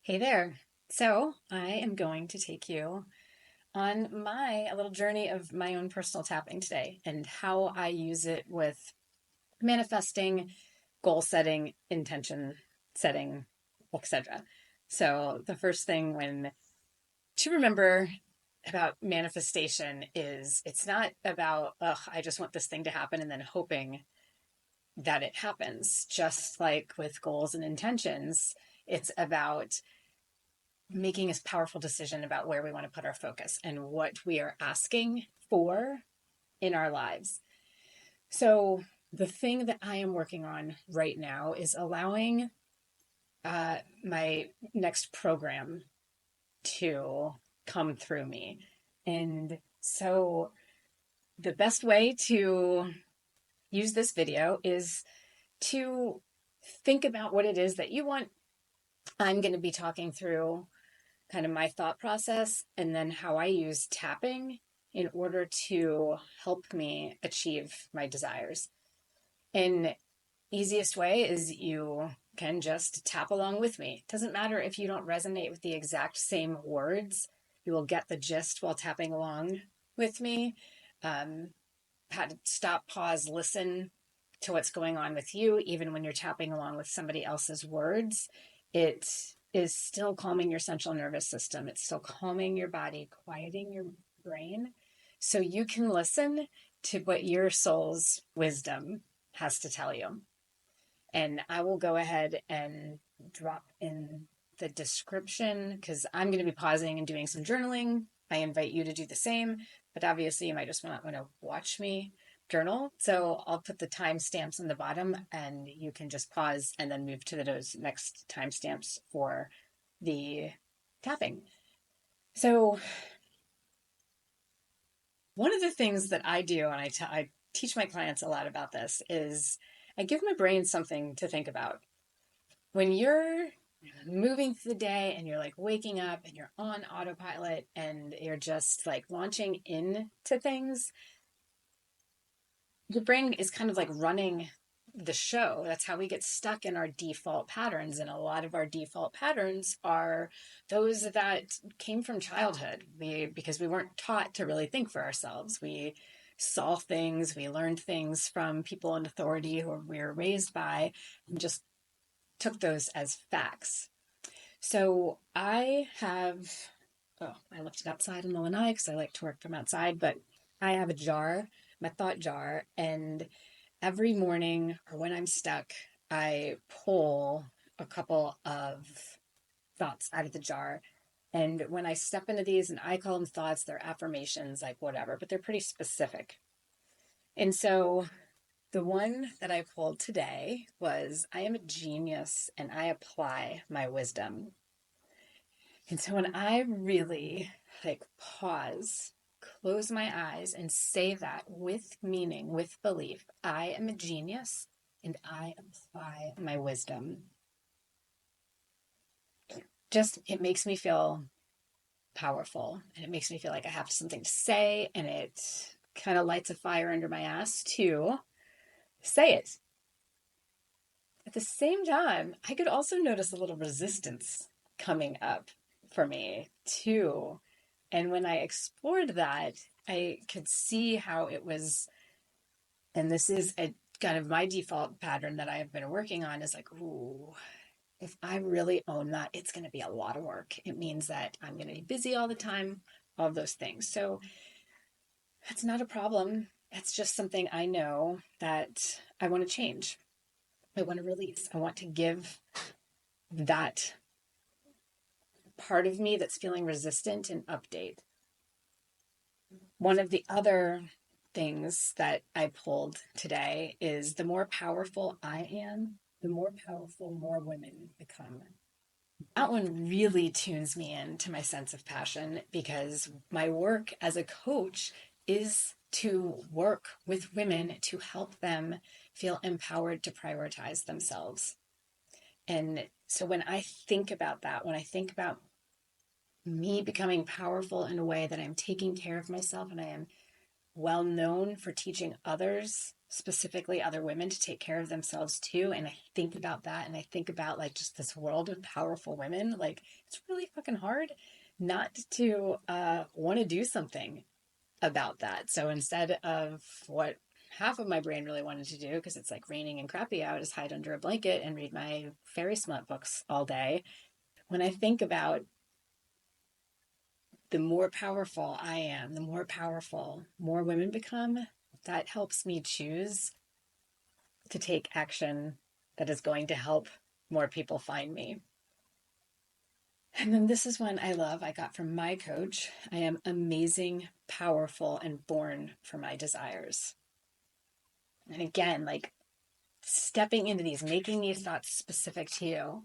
Hey there. So, I am going to take you on a little journey of my own personal tapping today and how I use it with manifesting, goal setting, intention setting, etc. So, the first thing when to remember about manifestation is it's not about, I just want this thing to happen and then hoping that it happens. Just like with goals and intentions, it's about making a powerful decision about where we want to put our focus and what we are asking for in our lives. So, the thing that I am working on right now is allowing my next program to come through me. And so, the best way to use this video is to think about what it is that you want. I'm going to be talking through kind of my thought process and then how I use tapping in order to help me achieve my desires. And easiest way is you can just tap along with me. It doesn't matter if you don't resonate with the exact same words, you will get the gist while tapping along with me. Um, how to stop, pause, listen to what's going on with you, even when you're tapping along with somebody else's words. It is still calming your central nervous system. It's still calming your body, quieting your brain, so you can listen to what your soul's wisdom has to tell you. And I will go ahead and drop in the description because I'm going to be pausing and doing some journaling. I invite you to do the same, but obviously you might just not want to watch me journal. So I'll put the timestamps on the bottom and you can just pause and then move to those next timestamps for the tapping. So one of the things that I do, and I teach my clients a lot about this, is I give my brain something to think about. When you're moving through the day and you're like waking up and you're on autopilot and you're just like launching into things, your brain is kind of like running the show. That's how we get stuck in our default patterns. And a lot of our default patterns are those that came from childhood. Because we weren't taught to really think for ourselves. We saw things, we learned things from people in authority who we were raised by, and just took those as facts. So I left it outside in the lanai because I like to work from outside, but I have a jar, my thought jar, and every morning or when I'm stuck, I pull a couple of thoughts out of the jar. And when I step into these, and I call them thoughts, they're affirmations, like whatever, but they're pretty specific. And so the one that I pulled today was I am a genius and I apply my wisdom. And so when I really like pause, close my eyes, and say that with meaning, with belief, I am a genius and I apply my wisdom. Just, it makes me feel powerful and it makes me feel like I have something to say, and it kind of lights a fire under my ass to say it. At the same time, I could also notice a little resistance coming up for me too. And when I explored that, I could see how it was, and this is a kind of my default pattern that I've been working on is like, ooh, if I really own that, it's going to be a lot of work. It means that I'm going to be busy all the time, all of those things. So that's not a problem. That's just something I know that I want to change. I want to release. I want to give that part of me that's feeling resistant an update. One of the other things that I pulled today is the more powerful I am, the more powerful more women become. That one really tunes me in to my sense of passion because my work as a coach is to work with women to help them feel empowered to prioritize themselves. And so when I think about that, when I think about me becoming powerful in a way that I'm taking care of myself and I am well known for teaching others specifically other women to take care of themselves too. And I think about that, and I think about like just this world of powerful women. Like, it's really fucking hard not to want to do something about that. So instead of what half of my brain really wanted to do, because it's like raining and crappy out, is hide under a blanket and read my fairy smut books all day. When I think about the more powerful I am, the more powerful more women become, that helps me choose to take action that is going to help more people find me. And then this is one I love, I got from my coach. I am amazing, powerful, and born for my desires. And again, like stepping into these, making these thoughts specific to you,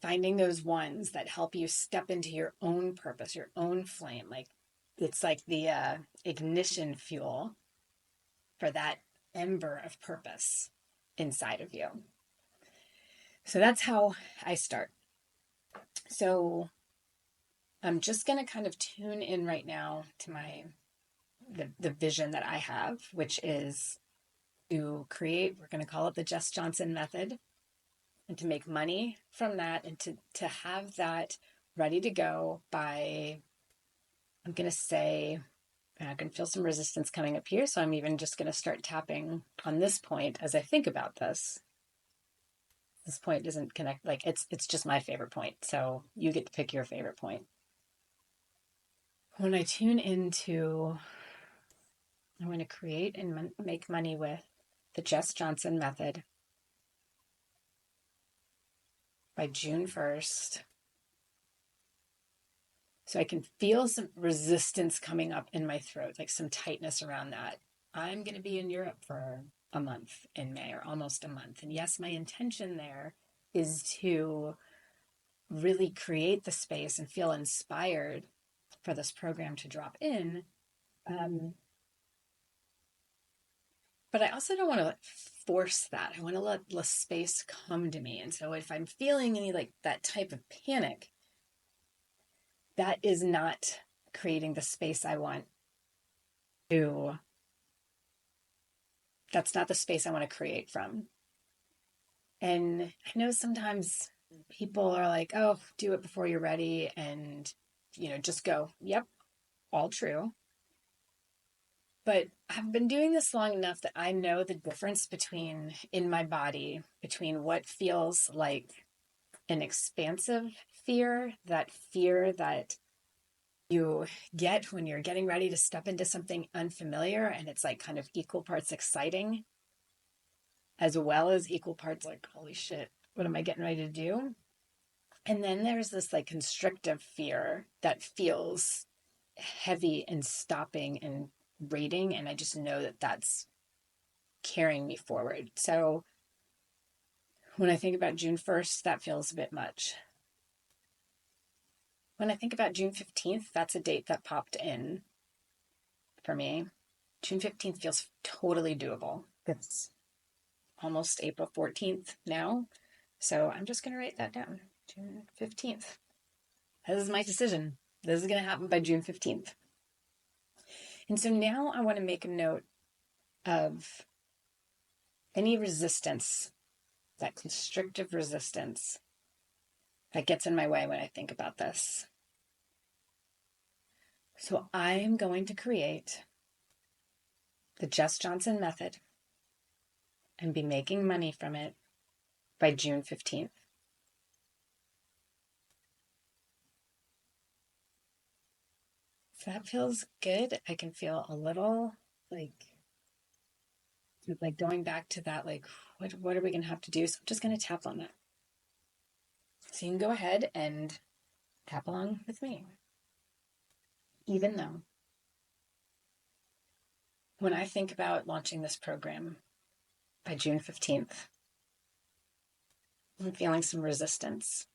finding those ones that help you step into your own purpose, your own flame. Like it's like the ignition fuel for that ember of purpose inside of you. So that's how I start. So I'm just going to kind of tune in right now to the vision that I have, which is to create, we're going to call it the Jess Johnson method, and to make money from that, and to have that ready to go by, I'm going to say, I can feel some resistance coming up here. So I'm even just going to start tapping on this point as I think about this. This point doesn't connect, like it's just my favorite point. So you get to pick your favorite point. When I tune into, I want to create and make money with the Jess Johnson method by June 1st. So I can feel some resistance coming up in my throat, like some tightness around that. I'm going to be in Europe for a month in May, or almost a month. And yes, my intention there is to really create the space and feel inspired for this program to drop in. But I also don't want to force that. I want to let the space come to me. And so if I'm feeling any like that type of panic, that is not creating the space I want to, that's not the space I want to create from. And I know sometimes people are like, oh, do it before you're ready and, just go. Yep, all true. But I've been doing this long enough that I know the difference in my body, between what feels like an expansive fear that you get when you're getting ready to step into something unfamiliar, and it's like kind of equal parts exciting, as well as equal parts like, holy shit, what am I getting ready to do? And then there's this like constrictive fear that feels heavy and stopping and rating, and I just know that that's carrying me forward. So when I think about June 1st, that feels a bit much. When I think about June 15th, that's a date that popped in for me. June 15th feels totally doable. It's almost April 14th now. So I'm just going to write that down. June 15th. This is my decision. This is going to happen by June 15th. And so now I want to make a note of any resistance, that constrictive resistance that gets in my way when I think about this. So I am going to create the Jess Johnson method and be making money from it by June 15th. If that feels good, I can feel a little like going back to that, like, what are we going to have to do? So I'm just going to tap on that. So you can go ahead and tap along with me. Even though when I think about launching this program by June 15th, I'm feeling some resistance.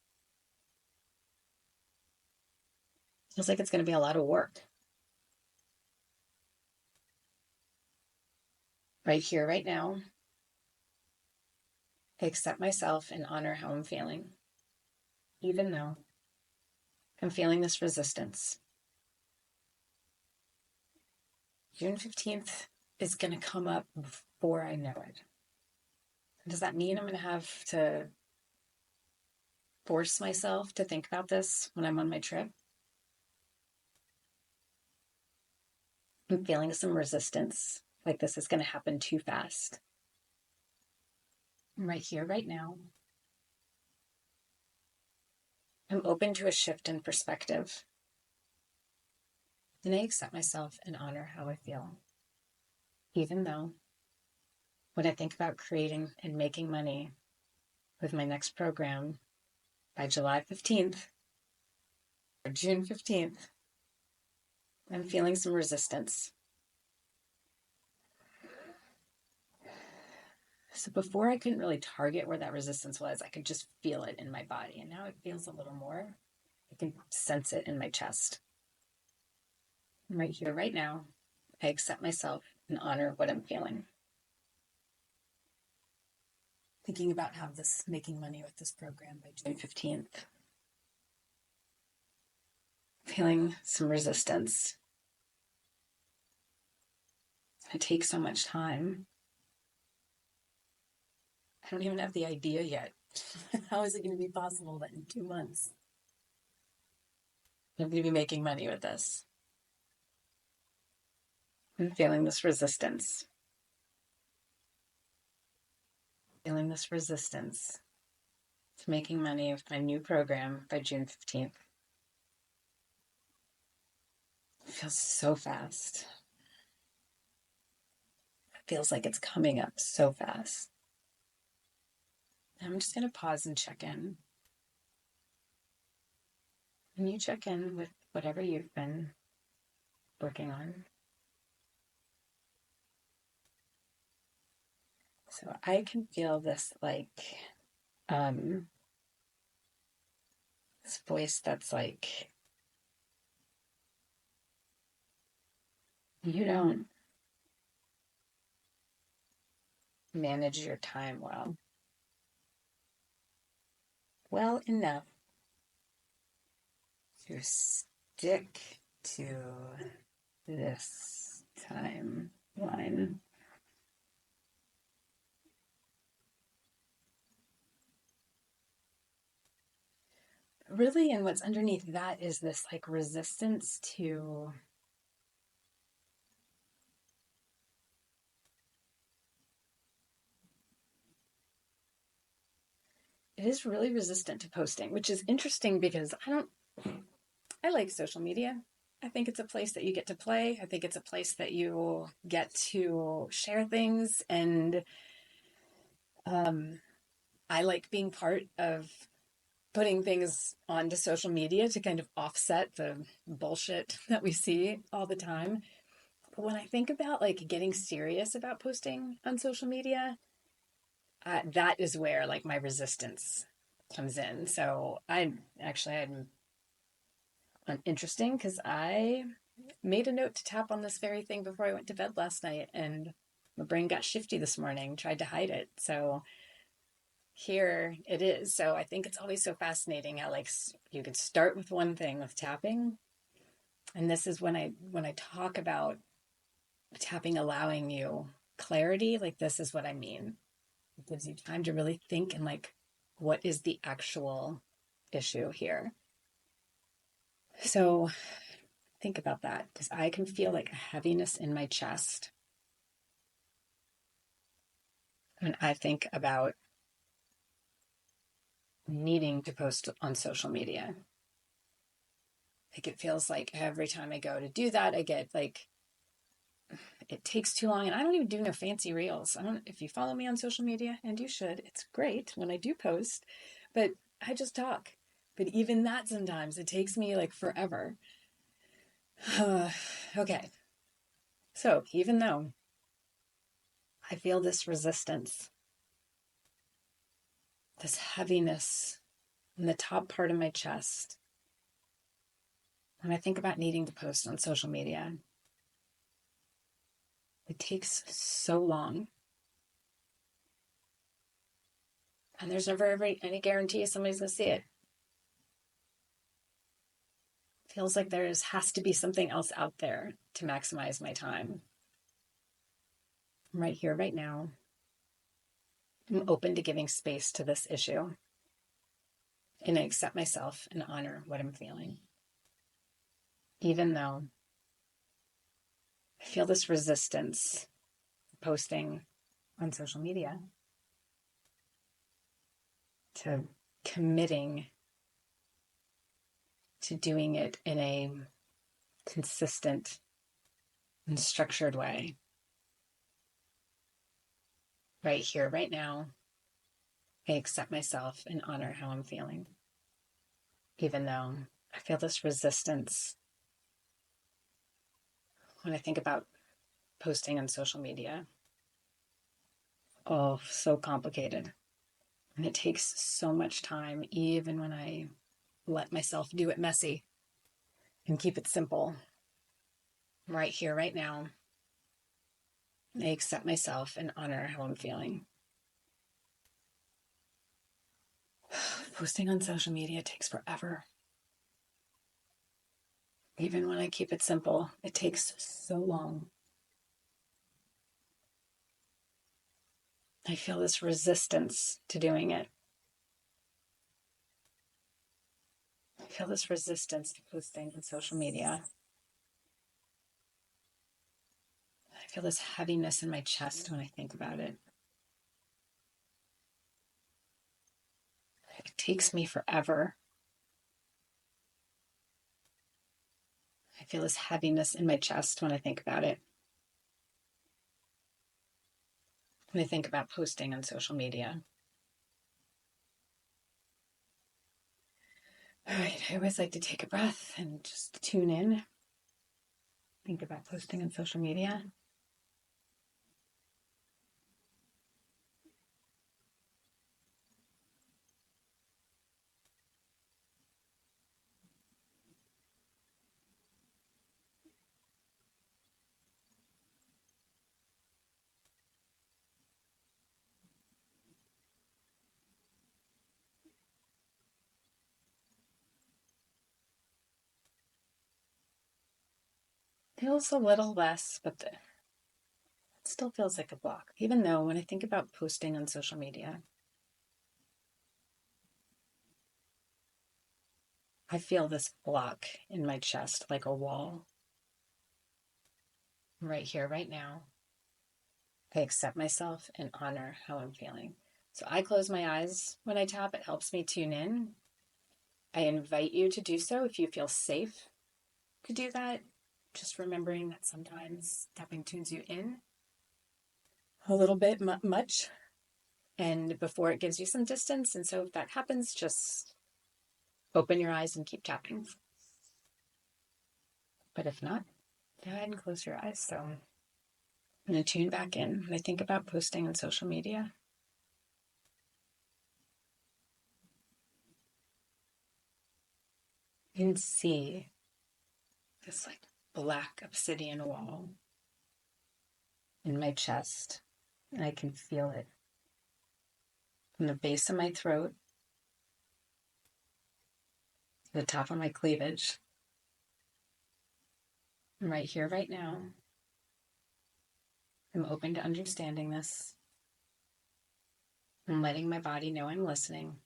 Feels like it's going to be a lot of work. Right here, right now, I accept myself and honor how I'm feeling, even though I'm feeling this resistance. June 15th is going to come up before I know it. Does that mean I'm going to have to force myself to think about this when I'm on my trip? I'm feeling some resistance, like this is going to happen too fast. I'm right here, right now. I'm open to a shift in perspective. And I accept myself and honor how I feel. Even though when I think about creating and making money with my next program by July 15th or June 15th, I'm feeling some resistance. So before I couldn't really target where that resistance was, I could just feel it in my body. And now it feels a little more. I can sense it in my chest. I'm right here, right now. I accept myself and honor what I'm feeling. Thinking about how this making money with this program by June 15th. Feeling some resistance. It takes so much time. I don't even have the idea yet. How is it going to be possible that in 2 months I'm going to be making money with this? I'm feeling this resistance. Feeling this resistance to making money with my new program by June 15th. It feels so fast. It feels like it's coming up so fast. I'm just going to pause and check in. And you check in with whatever you've been working on. So I can feel this this voice that's like, you don't manage your time well enough to stick to this timeline. Really, and what's underneath that is this like resistance to it is really resistant to posting, which is interesting because I like social media. I think it's a place that you get to play. I think it's a place that you get to share things. And I like being part of putting things onto social media to kind of offset the bullshit that we see all the time. But when I think about like getting serious about posting on social media, that is where like my resistance comes in. So I'm interesting because I made a note to tap on this very thing before I went to bed last night, and my brain got shifty this morning, tried to hide it. So here it is. So I think it's always so fascinating how like you could start with one thing with tapping, and this is when I talk about tapping allowing you clarity, like this is what I mean. It gives you time to really think and like, what is the actual issue here? So think about that because I can feel like a heaviness in my chest when I think about needing to post on social media. Like it feels like every time I go to do that, I get like, it takes too long. And I don't even do no fancy reels. I don't, if you follow me on social media, and you should, it's great when I do post, but I just talk. But even that sometimes it takes me like forever. Okay. So even though I feel this resistance, this heaviness in the top part of my chest, when I think about needing to post on social media, it takes so long. And there's never any guarantee somebody's going to see it. Feels like has to be something else out there to maximize my time. right here, right now. I'm open to giving space to this issue. And I accept myself and honor what I'm feeling. Even though I feel this resistance posting on social media to committing to doing it in a consistent and structured way. Right here, right now, I accept myself and honor how I'm feeling. Even though I feel this resistance when I think about posting on social media. Oh, so complicated. And it takes so much time, even when I let myself do it messy and keep it simple. Right here, right now, I accept myself and honor how I'm feeling. Posting on social media takes forever. Even when I keep it simple, it takes so long. I feel this resistance to doing it. I feel this resistance to posting on social media. I feel this heaviness in my chest when I think about it. It takes me forever. I feel this heaviness in my chest when I think about it. When I think about posting on social media. All right, I always like to take a breath and just tune in. Think about posting on social media. Feels a little less, but it still feels like a block. Even though when I think about posting on social media, I feel this block in my chest like a wall. Right here, right now. I accept myself and honor how I'm feeling. So I close my eyes when I tap. It helps me tune in. I invite you to do so if you feel safe to do that. Just remembering that sometimes tapping tunes you in a little bit much and before it gives you some distance. And so if that happens, just open your eyes and keep tapping. But if not, go ahead and close your eyes. So I'm going to tune back in when I think about posting on social media. You can see this like black obsidian wall in my chest, and I can feel it from the base of my throat to the top of my cleavage. I'm right here, right now. I'm open to understanding this. I'm letting my body know I'm listening.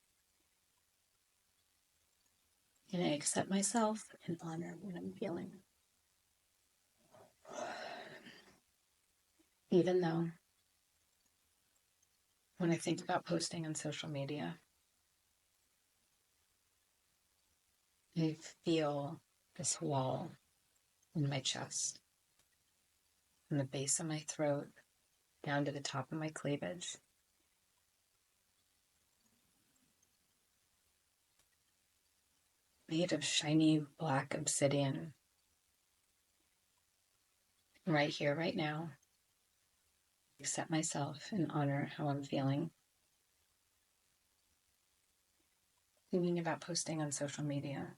And I accept myself and honor what I'm feeling. Even though when I think about posting on social media, I feel this wall in my chest, from the base of my throat down to the top of my cleavage. Made of shiny black obsidian. Right here, right now. Accept myself and honor how I'm feeling. Thinking about posting on social media.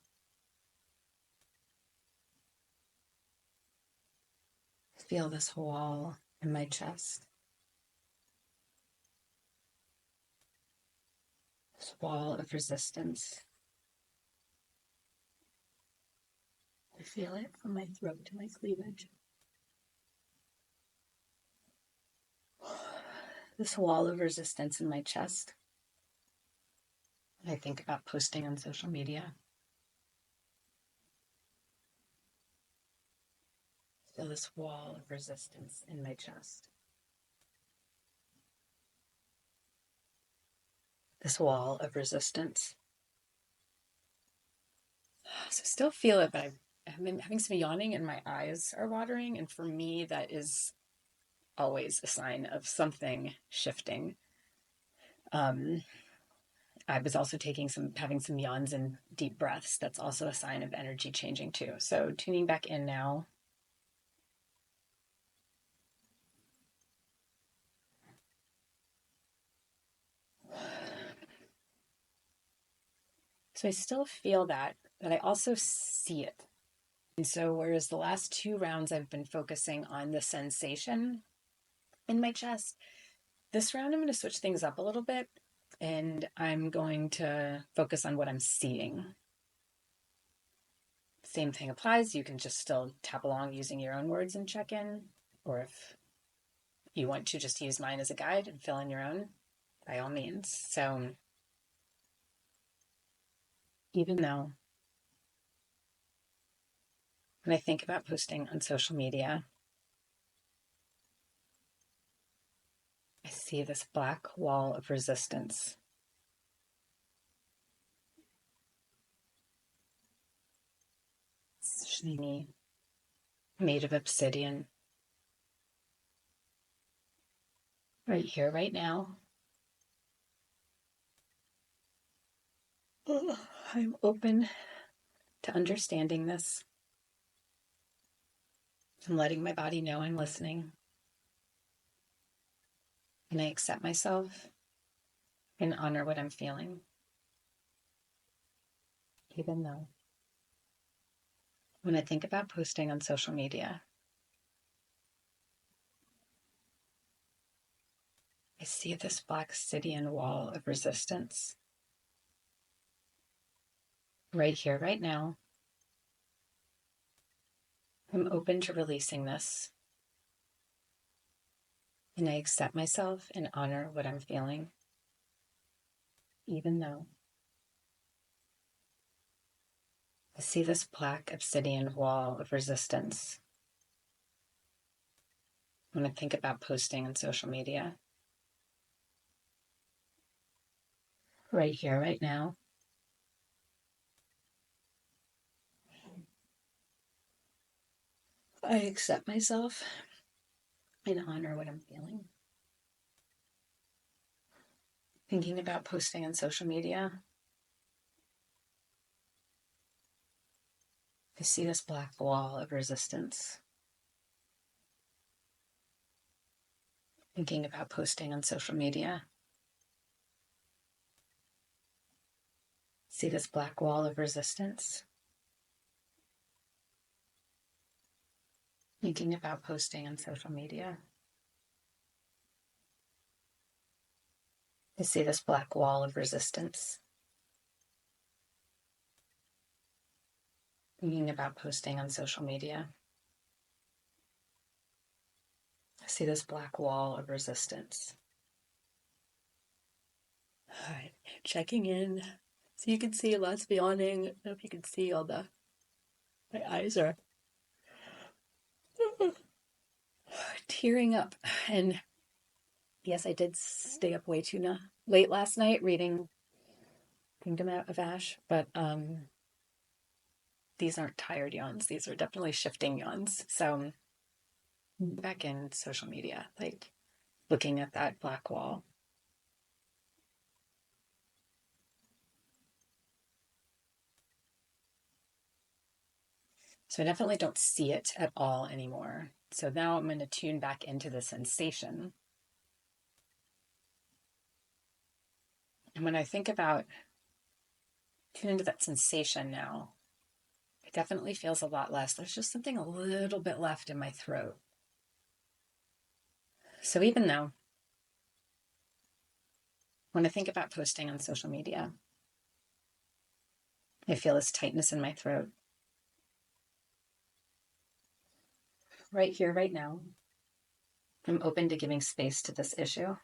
Feel this wall in my chest. This wall of resistance. I feel it from my throat to my cleavage. this wall of resistance in my chest. I think about posting on social media. Feel this wall of resistance in my chest. This wall of resistance. So still feel it, but I've been having some yawning and my eyes are watering. And for me, that is always a sign of something shifting. I was also having some yawns and deep breaths. That's also a sign of energy changing too. So tuning back in now. So I still feel that, but I also see it. And so, whereas the last 2 rounds I've been focusing on the sensation in my chest, this round I'm going to switch things up a little bit and I'm going to focus on what I'm seeing. Same thing applies. You can just still tap along using your own words and check in, or if you want to just use mine as a guide and fill in your own, by all means. So, even though when I think about posting on social media, I see this black wall of resistance. It's shiny, made of obsidian. Right here, right now. I'm open to understanding this. I'm letting my body know I'm listening. And I accept myself and honor what I'm feeling. Even though when I think about posting on social media, I see this black obsidian wall of resistance. Right here, right now. I'm open to releasing this. And I accept myself and honor what I'm feeling. Even though I see this black obsidian wall of resistance when I think about posting on social media. Right here, right now. I accept myself and honor what I'm feeling. Thinking about posting on social media, I see this black wall of resistance. Thinking about posting on social media, see this black wall of resistance. Thinking about posting on social media, I see this black wall of resistance. Thinking about posting on social media, I see this black wall of resistance. All right, checking in. So you can see lots of yawning. I don't know if you can see my eyes are tearing up. And yes, I did stay up way too late last night reading Kingdom of Ash, but these aren't tired yawns. These are definitely shifting yawns. So back in social media, like looking at that black wall. So I definitely don't see it at all anymore. So now I'm going to tune back into the sensation. And when I think about tune into that sensation now, it definitely feels a lot less. There's just something a little bit left in my throat. So even though when I think about posting on social media, I feel this tightness in my throat. Right here, right now, I'm open to giving space to this issue.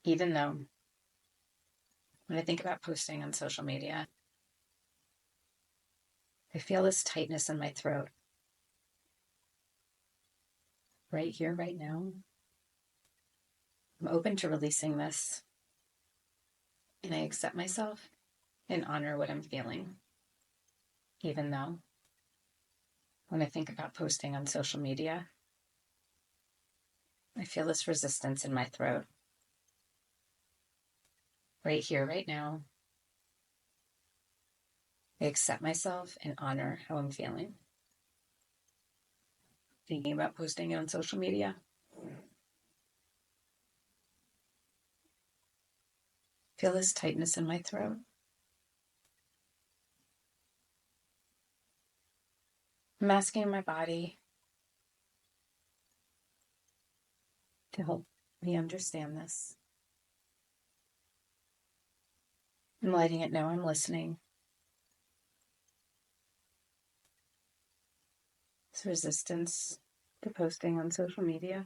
even though when I think about posting on social media, I feel this tightness in my throat right here, right now. I'm open to releasing this, and I accept myself and honor what I'm feeling, even though when I think about posting on social media, I feel this resistance in my throat right here, right now. I accept myself and honor how I'm feeling. Thinking about posting it on social media. Feel this tightness in my throat. I'm asking my body to help me understand this. I'm letting it know I'm listening. This resistance to posting on social media.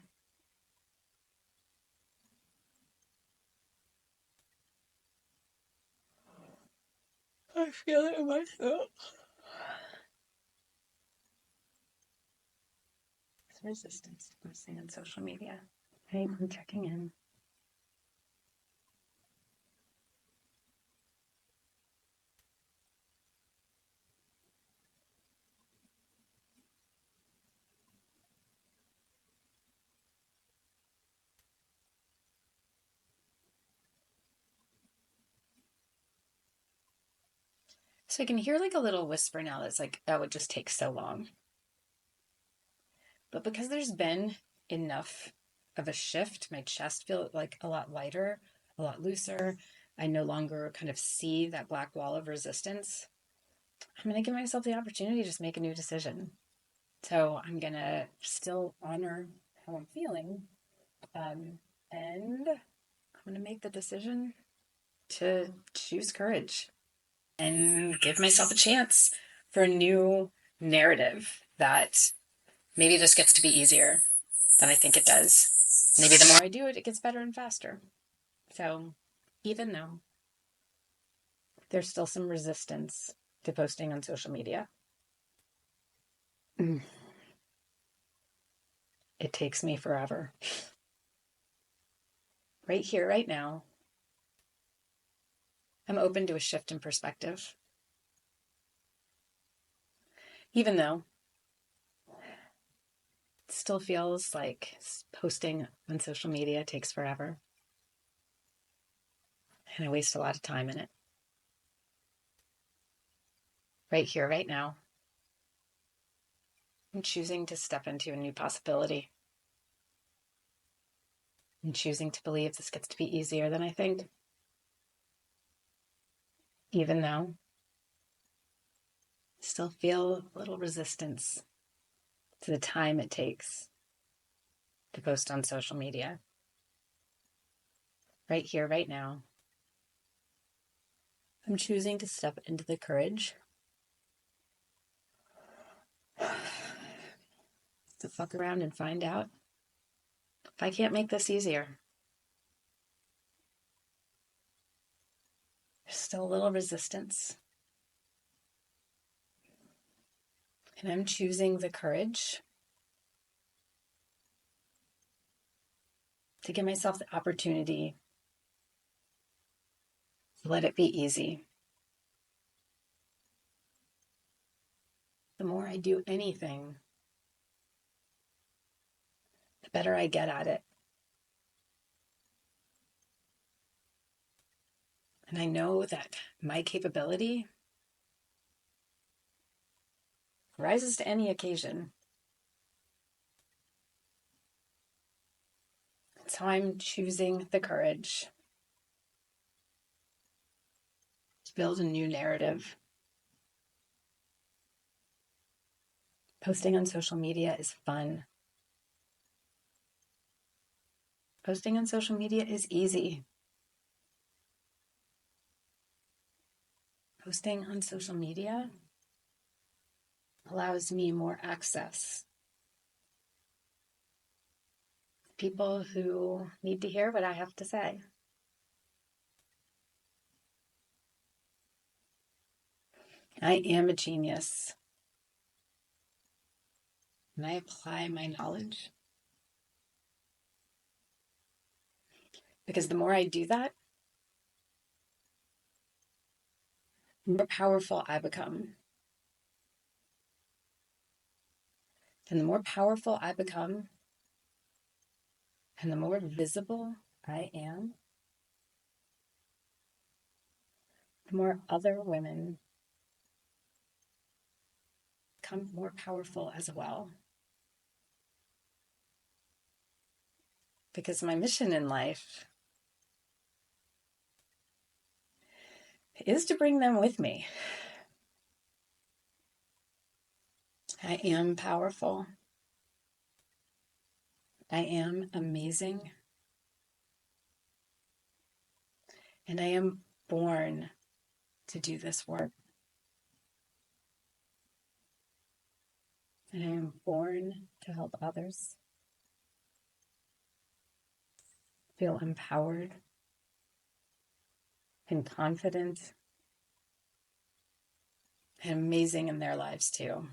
I feel it in my throat. This resistance to posting on social media. Hey, I'm checking in. So I can hear like a little whisper now that's like, that would just take so long. But because there's been enough of a shift, my chest feels like a lot lighter, a lot looser. I no longer kind of see that black wall of resistance. I'm going to give myself the opportunity to just make a new decision. So I'm going to still honor how I'm feeling. And I'm going to make the decision to choose courage and give myself a chance for a new narrative that maybe this gets to be easier than I think it does. Maybe the more I do it, it gets better and faster. So even though there's still some resistance to posting on social media, it takes me forever. Right here, right now, I'm open to a shift in perspective. Even though it still feels like posting on social media takes forever. And I waste a lot of time in it. Right here, right now, I'm choosing to step into a new possibility. I'm choosing to believe this gets to be easier than I think. Even though I still feel a little resistance to the time it takes to post on social media. Right here, right now, I'm choosing to step into the courage to fuck around and find out if I can't make this easier. There's still a little resistance. And I'm choosing the courage to give myself the opportunity to let it be easy. The more I do anything, the better I get at it. And I know that my capability rises to any occasion. So I'm choosing the courage to build a new narrative. Posting on social media is fun. Posting on social media is easy. Posting on social media allows me more access. People who need to hear what I have to say. I am a genius. And I apply my knowledge. Because the more I do that, the more powerful I become. And the more powerful I become, and the more visible I am, the more other women become more powerful as well. Because my mission in life is to bring them with me. I am powerful. I am amazing. And I am born to do this work. And I am born to help others feel empowered and confident and amazing in their lives too.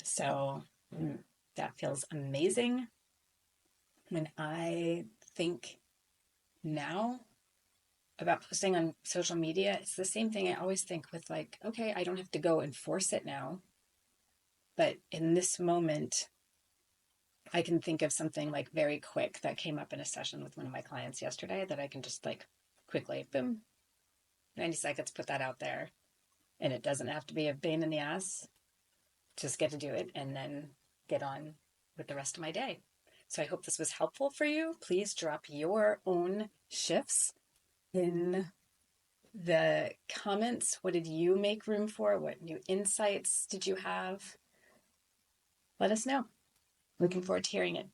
So that feels amazing. When I think now about posting on social media, it's the same thing I always think with like, okay, I don't have to go and force it now. But in this moment, I can think of something like very quick that came up in a session with one of my clients yesterday that I can just like quickly, boom, 90 seconds, put that out there. And it doesn't have to be a pain in the ass. Just get to do it and then get on with the rest of my day. So I hope this was helpful for you. Please drop your own shifts in the comments. What did you make room for? What new insights did you have? Let us know. Looking forward to hearing it.